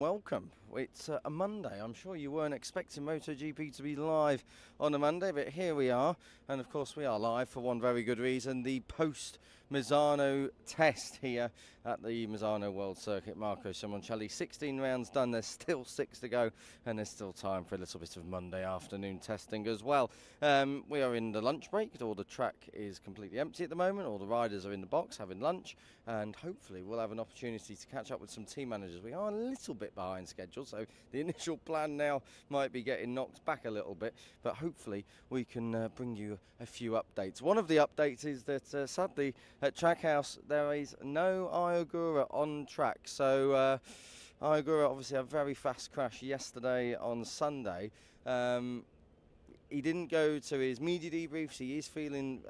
Welcome. It's a Monday. I'm sure you weren't expecting MotoGP to be live on a Monday, but here we are. And of course we are live for one very good reason, the post-Misano test here at the Misano World Circuit. Marco Simoncelli, 16 rounds done, there's still 6 to go, and there's still time for a little bit of Monday afternoon testing as well. We are in the lunch break. All the track is completely empty at the moment. All the riders are in the box having lunch, and hopefully we'll have an opportunity to catch up with some team managers. We are a little bit behind schedule, so the initial plan now might be getting knocked back a little bit, but hopefully we can bring you a few updates. One of the updates is that sadly at Trackhouse there is no Ayogura on track. So Ayogura obviously had a very fast crash yesterday on Sunday. He didn't go to his media debriefs. He is feeling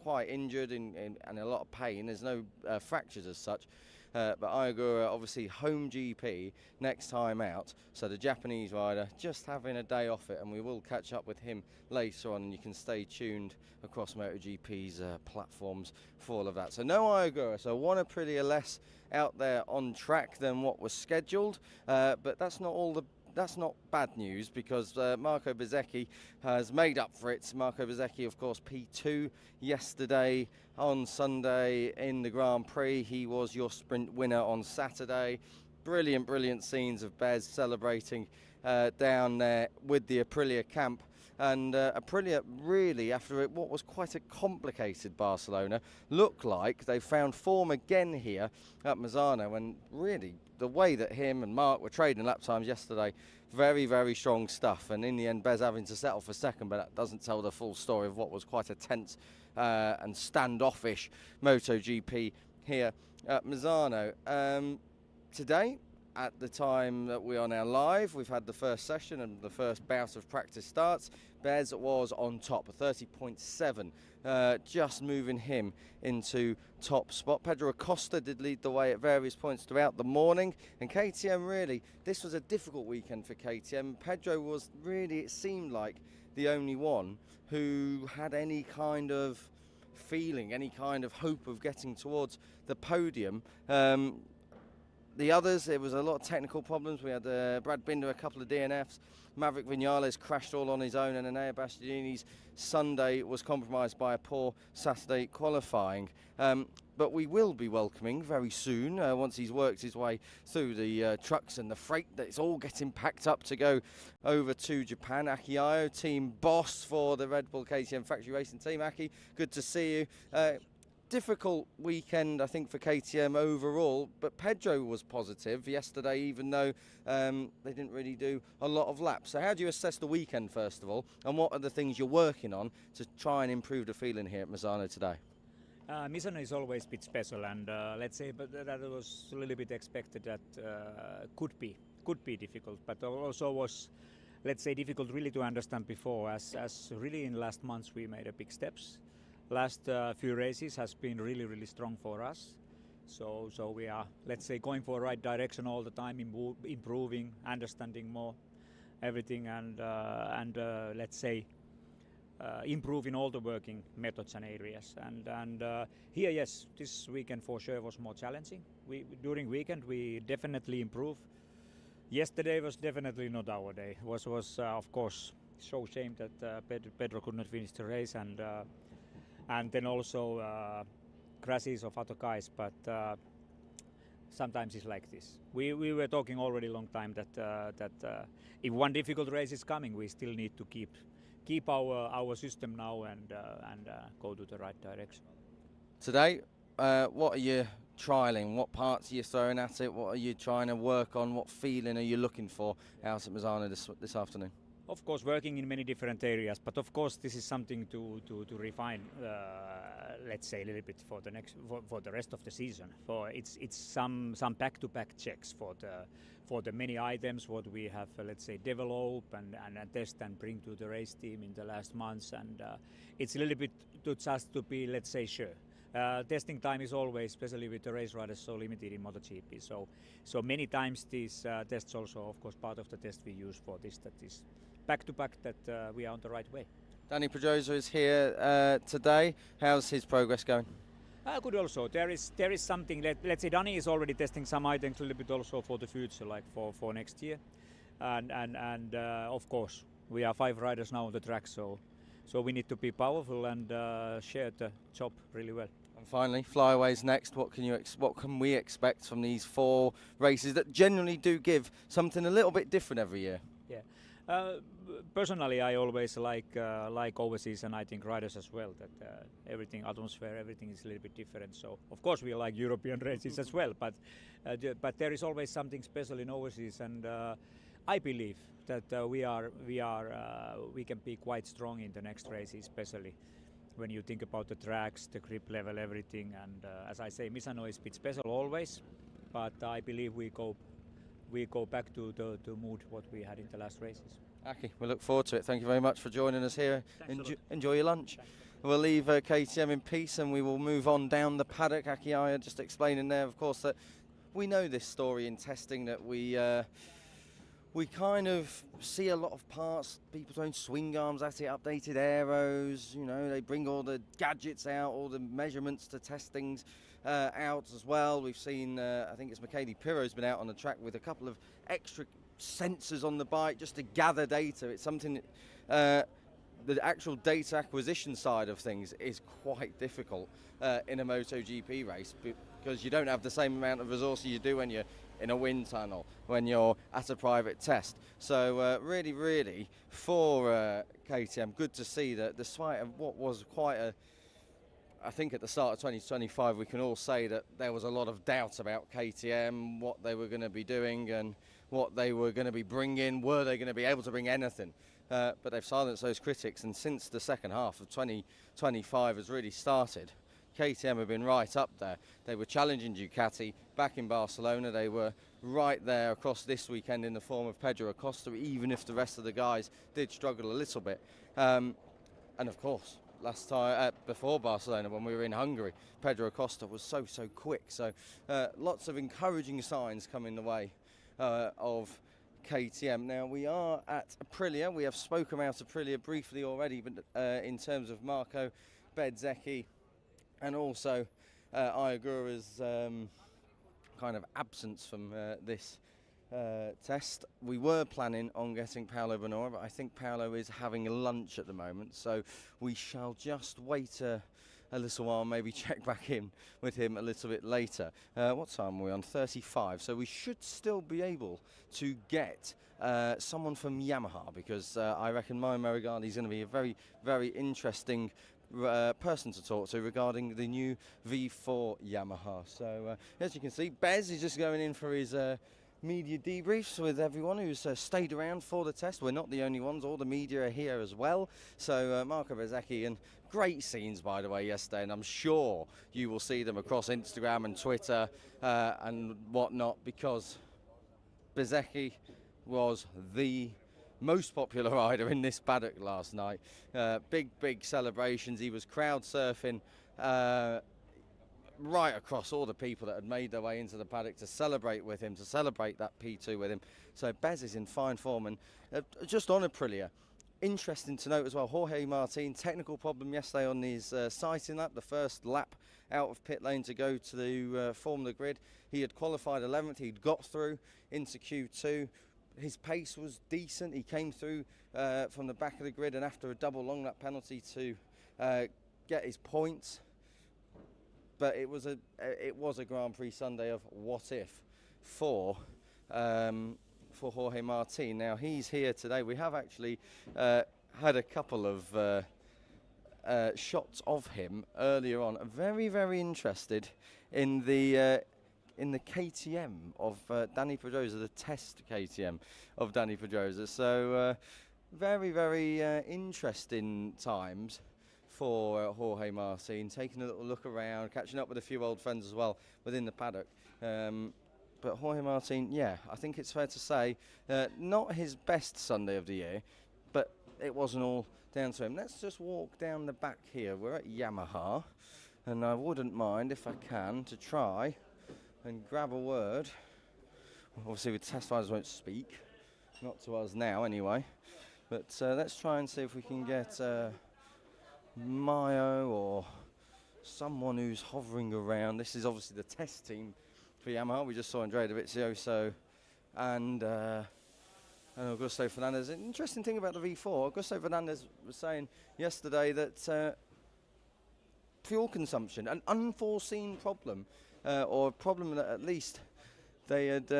quite injured and a lot of pain. There's no fractures as such. But Ayogura, obviously home GP next time out. So the Japanese rider just having a day off it, and we will catch up with him later on. And you can stay tuned across MotoGP's platforms for all of that. So no Ayogura. So one Aprilia less out there on track than what was scheduled. But that's not bad news, because Marco Bezzecchi has made up for it. Marco Bezzecchi, of course, P2 yesterday on Sunday in the Grand Prix. He was your sprint winner on Saturday. Brilliant scenes of Bez celebrating down there with the Aprilia camp. And Aprilia really, after what was quite a complicated Barcelona, looked like they found form again here at Misano. And really, the way that him and Mark were trading lap times yesterday, very strong stuff. And in the end, Bez having to settle for second, but that doesn't tell the full story of what was quite a tense and standoffish MotoGP here at Misano. Today, at the time that we are now live, we've had the first session and the first bout of practice starts. Bez was on top, a 30.7, just moving him into top spot. Pedro Acosta did lead the way at various points throughout the morning, and KTM really, this was a difficult weekend for KTM. Pedro was really, it seemed like, the only one who had any kind of feeling, any kind of hope of getting towards the podium. The others, there was a lot of technical problems. We had Brad Binder, a couple of DNFs. Maverick Vinales crashed all on his own, and Enea Bastianini's Sunday was compromised by a poor Saturday qualifying. But we will be welcoming very soon, once he's worked his way through the trucks and the freight that's all getting packed up to go over to Japan. Aki Ayo, team boss for the Red Bull KTM Factory Racing Team. Aki, good to see you. Difficult weekend, I think, for KTM overall, but Pedro was positive yesterday, even though they didn't really do a lot of laps. So how do you assess the weekend, first of all, and what are the things you're working on to try and improve the feeling here at Misano today? Misano is always a bit special, and let's say, but that was a little bit expected that could be difficult, but also was, let's say, difficult really to understand before, as really in last months we made a big steps. Last few races has been really strong for us, so we are, let's say, going for the right direction all the time, improving, understanding more everything, and let's say improving all the working methods and areas. And here, yes, this weekend for sure was more challenging. During weekend we definitely improved. Yesterday was definitely not our day. Was of course so shame that Pedro could not finish the race, and then also crashes of other guys, but sometimes it's like this. We were talking already a long time that if one difficult race is coming, we still need to keep our system now and go to the right direction. Today, what are you trialling? What parts are you throwing at it? What are you trying to work on? What feeling are you looking for out at Misano this afternoon? Of course, working in many different areas, but of course this is something to refine. Let's say a little bit for the rest of the season. For it's some back-to-back checks for the many items what we have, let's say, develop and test and bring to the race team in the last months, and it's a little bit just to be, let's say, sure. Testing time is always, especially with the race riders, so limited in MotoGP. So many times these tests also, of course, part of the test we use for this, that is back-to-back, that we are on the right way. Danny Pedrosa is here today. How's his progress going? Could also. There is something. Let's say Danny is already testing some items a little bit also for the future, like for next year, and of course we are 5 riders now on the track, so we need to be powerful and share the job really well. And finally, flyaways next. What can we expect from these 4 races that generally do give something a little bit different every year? Yeah. Personally, I always like overseas, and I think riders as well. That everything, atmosphere, everything is a little bit different. So of course we like European races as well, but there is always something special in overseas, and I believe that we can be quite strong in the next races, especially when you think about the tracks, the grip level, everything. And as I say, Misano is a bit special always, but I believe we go back to the mood what we had in the last races. Aki, we look forward to it. Thank you very much for joining us here. Enjoy your lunch. We'll leave KTM in peace and we will move on down the paddock. Aki, I just explaining there, of course, that we know this story in testing, that we kind of see a lot of parts, people throwing swing arms at it, updated aeros, you know, they bring all the gadgets out, all the measurements to test things out as well. We've seen, I think it's Michele Pirro's been out on the track with a couple of extra sensors on the bike just to gather data. It's something the actual data acquisition side of things is quite difficult in a MotoGP race, because you don't have the same amount of resources you do when you're in a wind tunnel, when you're at a private test. So really for KTM, good to see that despite of what was quite a, I think at the start of 2025 we can all say that there was a lot of doubt about KTM, what they were going to be doing and what they were going to be bringing, were they going to be able to bring anything. But they've silenced those critics, and since the second half of 2025 has really started, KTM have been right up there. They were challenging Ducati back in Barcelona. They were right there across this weekend in the form of Pedro Acosta, even if the rest of the guys did struggle a little bit. And of course, last time before Barcelona, when we were in Hungary, Pedro Acosta was so quick. So lots of encouraging signs coming the way of KTM. Now we are at Aprilia. We have spoken about Aprilia briefly already, but in terms of Marco Bezzecchi and also Iagura's kind of absence from this test. We were planning on getting Paolo Bonora, but I think Paolo is having a lunch at the moment, so we shall just wait a little while, maybe check back in with him a little bit later. What time are we on? 35, so we should still be able to get someone from Yamaha, because I reckon Mario Merigani is going to be a very interesting person to talk to regarding the new V4 Yamaha. So as you can see, Bez is just going in for his media debriefs with everyone who's stayed around for the test. We're not the only ones, all the media are here as well. So Marco Bezzecchi, and great scenes by the way yesterday, and I'm sure you will see them across Instagram and Twitter and whatnot, because Bezzecchi was the most popular rider in this paddock last night. Big celebrations. He was crowd surfing right across all the people that had made their way into the paddock to celebrate with him, to celebrate that P2 with him. So Bez is in fine form, and just on Aprilia, interesting to note as well, Jorge Martin, technical problem yesterday on his sighting lap, the first lap out of pit lane to go to form the grid. He had qualified 11th, he'd got through into Q2. His pace was decent. He came through from the back of the grid, and after a double long lap penalty to get his points. But it was a Grand Prix Sunday of what if for Jorge Martin. Now he's here today. We have actually had a couple of shots of him earlier on. Very interested in the KTM of Dani Pedrosa, the test KTM of Dani Pedrosa. So very interesting times for Jorge Martin, taking a little look around, catching up with a few old friends as well within the paddock. But Jorge Martin, yeah, I think it's fair to say, not his best Sunday of the year, but it wasn't all down to him. Let's just walk down the back here. We're at Yamaha, and I wouldn't mind, if I can, to try and grab a word. Obviously the test riders won't speak, not to us now anyway, but let's try and see if we can get Mayo or someone who's hovering around. This is obviously the test team for Yamaha. We just saw Andrea Dovizioso and Augusto Fernandez. An interesting thing about the V4, Augusto Fernandez was saying yesterday that fuel consumption, an unforeseen problem, or a problem that at least they had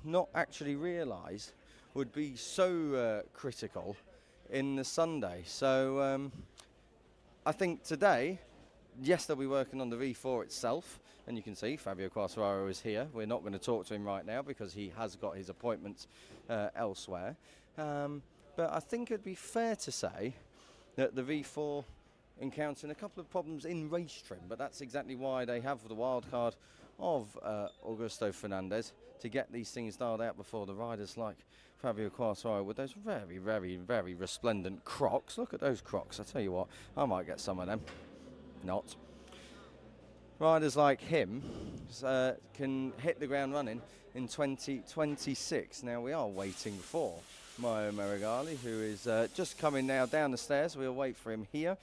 not actually realised would be so critical in the Sunday. So I think today, yes, they'll be working on the V4 itself, and you can see Fabio Quartararo is here. We're not going to talk to him right now because he has got his appointments elsewhere. But I think it'd be fair to say that the V4 encountering a couple of problems in race trim, but that's exactly why they have the wild card of Augusto Fernandez to get these things dialed out before the riders like Fabio Quartararo with those very, very, very resplendent Crocs. Look at those Crocs. I tell you what, I might get some of them. Not. Riders like him can hit the ground running in 2026. Now we are waiting for Maio Meregali, who is just coming now down the stairs. We'll wait for him here.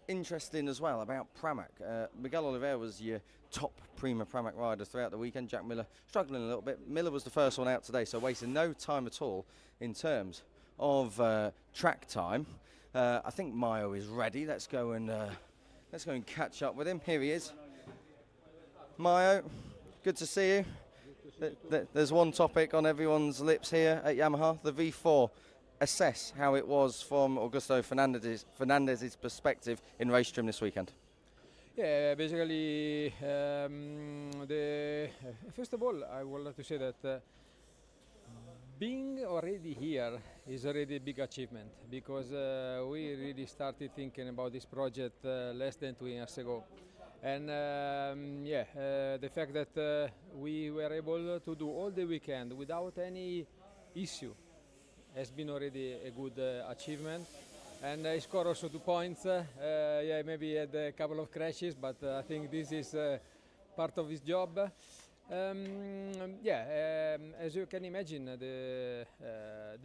Interesting as well about Pramac. Miguel Oliveira was your top Prima Pramac rider throughout the weekend. Jack Miller struggling a little bit. Miller was the first one out today, so wasting no time at all in terms of track time. I think Maio is ready. Let's go and catch up with him. Here he is. Maio, good to see you. There's one topic on everyone's lips here at Yamaha, the V4. Assess how it was from Augusto Fernandez's perspective in race trim this weekend. Yeah, basically, first of all, I would like to say that being already here is already a big achievement, because we really started thinking about this project less than 2 years ago. And the fact that we were able to do all the weekend without any issue has been already a good achievement. And I scored also 2 points. Maybe had a couple of crashes, but I think this is part of his job. As you can imagine, the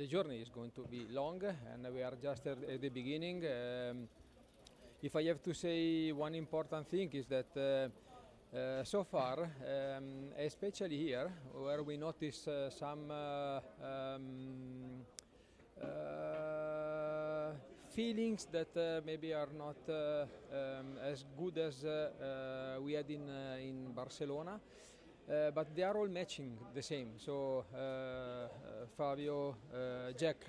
journey is going to be long, and we are just at the beginning. If I have to say one important thing is that so far, especially here, where we notice some feelings that maybe are not as good as we had in Barcelona, but they are all matching the same. So Fabio, Jack,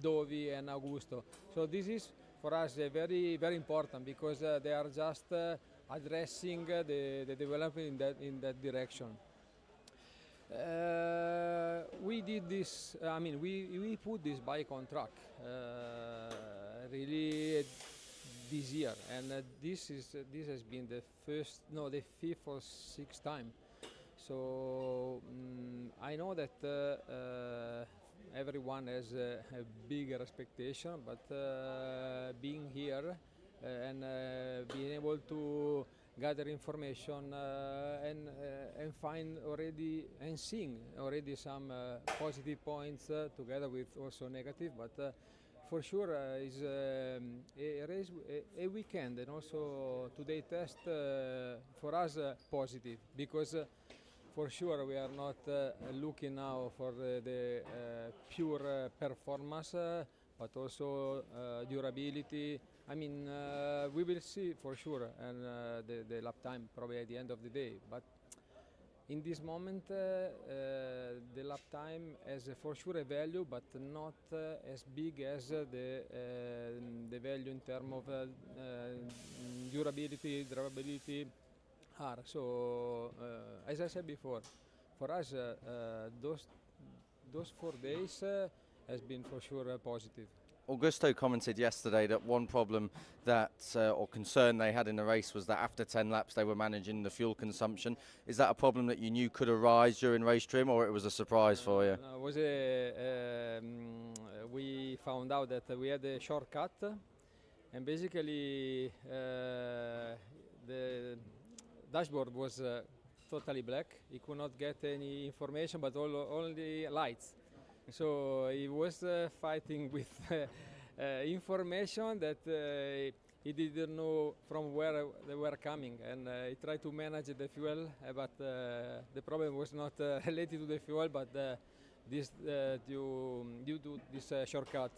Dovi and Augusto. So this is for us very, very important, because they are just addressing the development in that direction. We did this, we put this bike on track really this year, and this has been the 5th or 6th time. So I know that everyone has a bigger expectation, but being here and being able to gather information and find already and seeing already some positive points together with also negative, but for sure is a weekend and also today test for us positive, because for sure we are not looking now for the pure performance, but also durability. We will see for sure, and the lap time probably at the end of the day. But in this moment, the lap time has for sure a value, but not as big as the value in terms of durability, drivability are. So, as I said before, for us, those 4 days has been for sure positive. Augusto commented yesterday that one problem that, or concern they had in the race was that after 10 laps they were managing the fuel consumption. Is that a problem that you knew could arise during race trim, or it was a surprise for you? It was we found out that we had a shortcut, and basically the dashboard was totally black. He could not get any information, but only lights. So he was fighting with information that he didn't know from where they were coming, and he tried to manage the fuel, but the problem was not related to the fuel, but this due to this shortcut.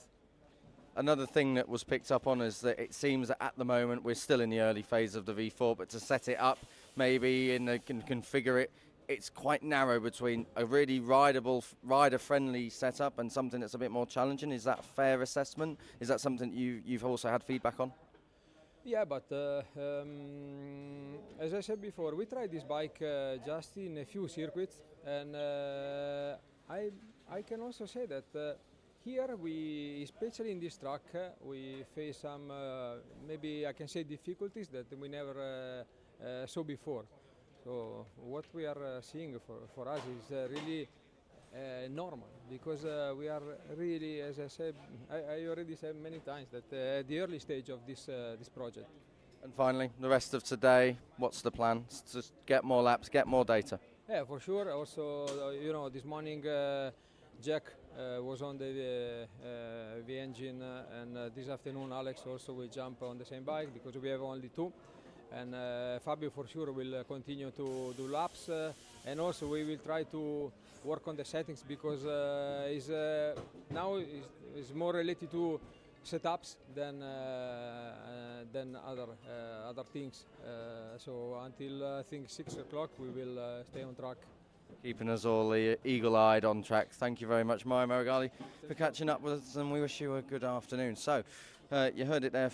Another thing that was picked up on is that it seems that at the moment we're still in the early phase of the V4, but to set it up, maybe can configure it, it's quite narrow between a really rideable, rider-friendly setup and something that's a bit more challenging. Is that a fair assessment? Is that something you've also had feedback on? Yeah, but as I said before, we tried this bike just in a few circuits, and I can also say that here we, especially in this track, we face some maybe I can say difficulties that we never saw before. So what we are seeing for us is really normal, because we are really, as I said, I already said many times that the early stage of this project. And finally, the rest of today, what's the plan? Just get more laps, get more data. Yeah, for sure. Also, this morning Jack was on the engine, and this afternoon Alex also will jump on the same bike, because we have only two. And Fabio for sure will continue to do laps, and also we will try to work on the settings, because now is more related to setups than other things. So until I think 6 o'clock we will stay on track. Keeping us all eagle-eyed on track. Thank you very much, Mario Marigali, for catching up with us, and we wish you a good afternoon. So, you heard it there.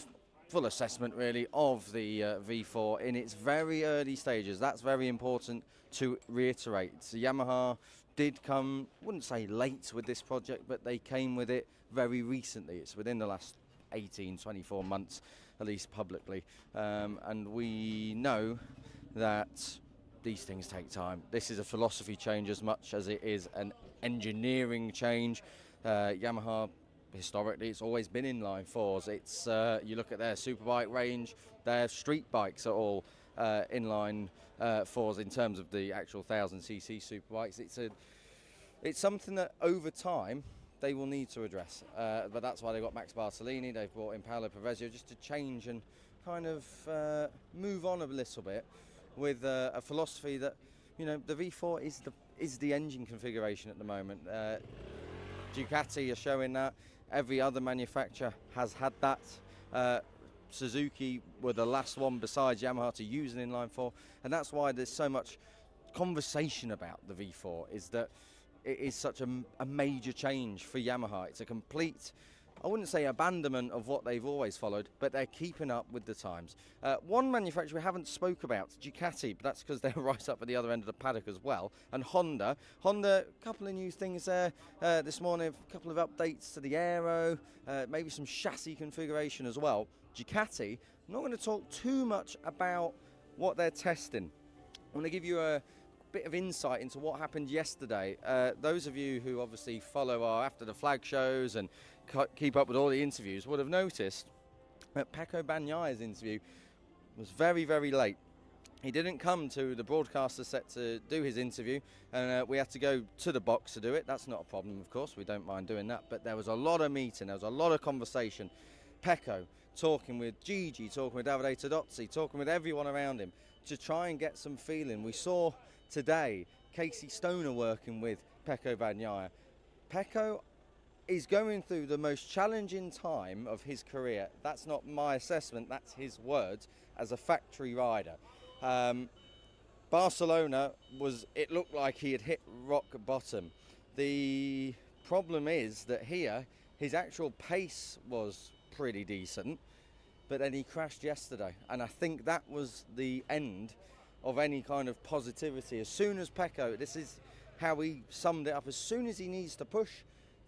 Full assessment really of the V4 in its very early stages. That's very important to reiterate. So Yamaha did come, wouldn't say late with this project, but they came with it very recently. It's within the last 18, 24 months, at least publicly. And we know that these things take time. This is a philosophy change as much as it is an engineering change. Yamaha, historically, it's always been inline fours. It's you look at their superbike range, their street bikes are all inline fours in terms of the actual 1000cc superbikes. It's something that over time they will need to address, but that's why they got Max Bartolini. They've brought in Paolo Pavezio just to change and kind of move on a little bit with a philosophy that, the V4 is the engine configuration at the moment. Ducati are showing that. Every other manufacturer has had that. Suzuki were the last one besides Yamaha to use an inline four, and that's why there's so much conversation about the V4, is that it is such a major change for Yamaha. It's a complete, I wouldn't say abandonment of what they've always followed, but they're keeping up with the times. One manufacturer we haven't spoke about, Ducati, but that's because they're right up at the other end of the paddock as well. And Honda, a couple of new things there this morning, a couple of updates to the aero, maybe some chassis configuration as well. Ducati, I'm not going to talk too much about what they're testing. I want to give you a bit of insight into what happened yesterday. Those of you who obviously follow our After the Flag shows and keep up with all the interviews would have noticed that Pecco Bagnaia's interview was very, very late. He didn't come to the broadcaster set to do his interview, and we had to go to the box to do it. That's not a problem, of course. We don't mind doing that. But there was a lot of meeting. There was a lot of conversation. Pecco talking with Gigi, talking with Davide Todozzi, talking with everyone around him to try and get some feeling. We saw today Casey Stoner working with Pecco Bagnaia. Pecco is going through the most challenging time of his career. That's not my assessment, that's his words as a factory rider. Barcelona it looked like he had hit rock bottom. The problem is that here, his actual pace was pretty decent, but then he crashed yesterday. And I think that was the end of any kind of positivity. As soon as Pecco, this is how he summed it up, as soon as he needs to push,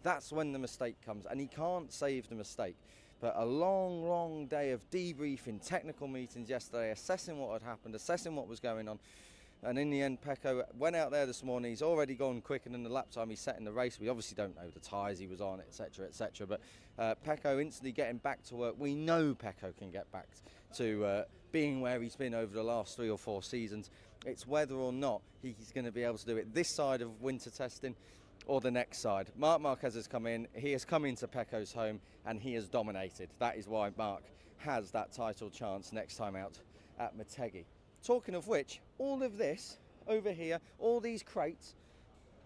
that's when the mistake comes, and he can't save the mistake. But a long, long day of debriefing, technical meetings yesterday, assessing what had happened, assessing what was going on. And in the end, Pecco went out there this morning. He's already gone quicker than the lap time he set in the race. We obviously don't know the tyres he was on, etc., etc. But Pecco instantly getting back to work. We know Pecco can get back to being where he's been over the last 3 or 4 seasons. It's whether or not he's going to be able to do it this side of winter testing or the next side. Marc Marquez has come in. He has come into Pecco's home and he has dominated. That is why Marc has that title chance next time out at Midday. Talking of which, all of this over here, all these crates,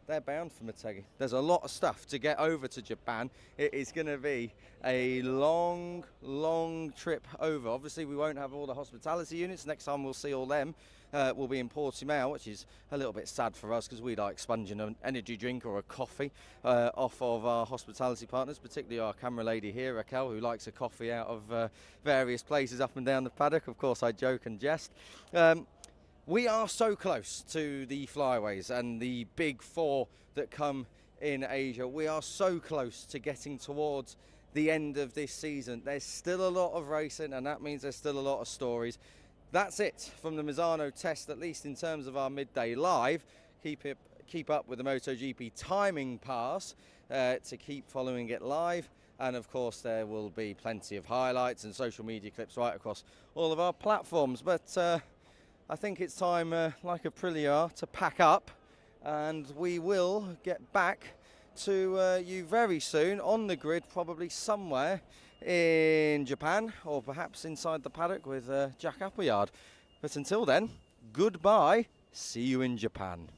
they're bound for Midday. There's a lot of stuff to get over to Japan. It is going to be a long, long trip over. Obviously, we won't have all the hospitality units. Next time we'll see all them will be in Portimao, which is a little bit sad for us because we like sponging an energy drink or a coffee off of our hospitality partners, particularly our camera lady here, Raquel, who likes a coffee out of various places up and down the paddock. Of course, I joke and jest. We are so close to the flyaways and the big four that come in Asia. We are so close to getting towards the end of this season. There's still a lot of racing, and that means there's still a lot of stories. That's it from the Misano test, at least in terms of our Midday Live. Keep up with the MotoGP timing pass to keep following it live. And of course, there will be plenty of highlights and social media clips right across all of our platforms. But I think it's time, like Aprilia, to pack up, and we will get back to you very soon on the grid, probably somewhere in Japan or perhaps inside the paddock with Jack Appleyard. But until then, goodbye. See you in Japan.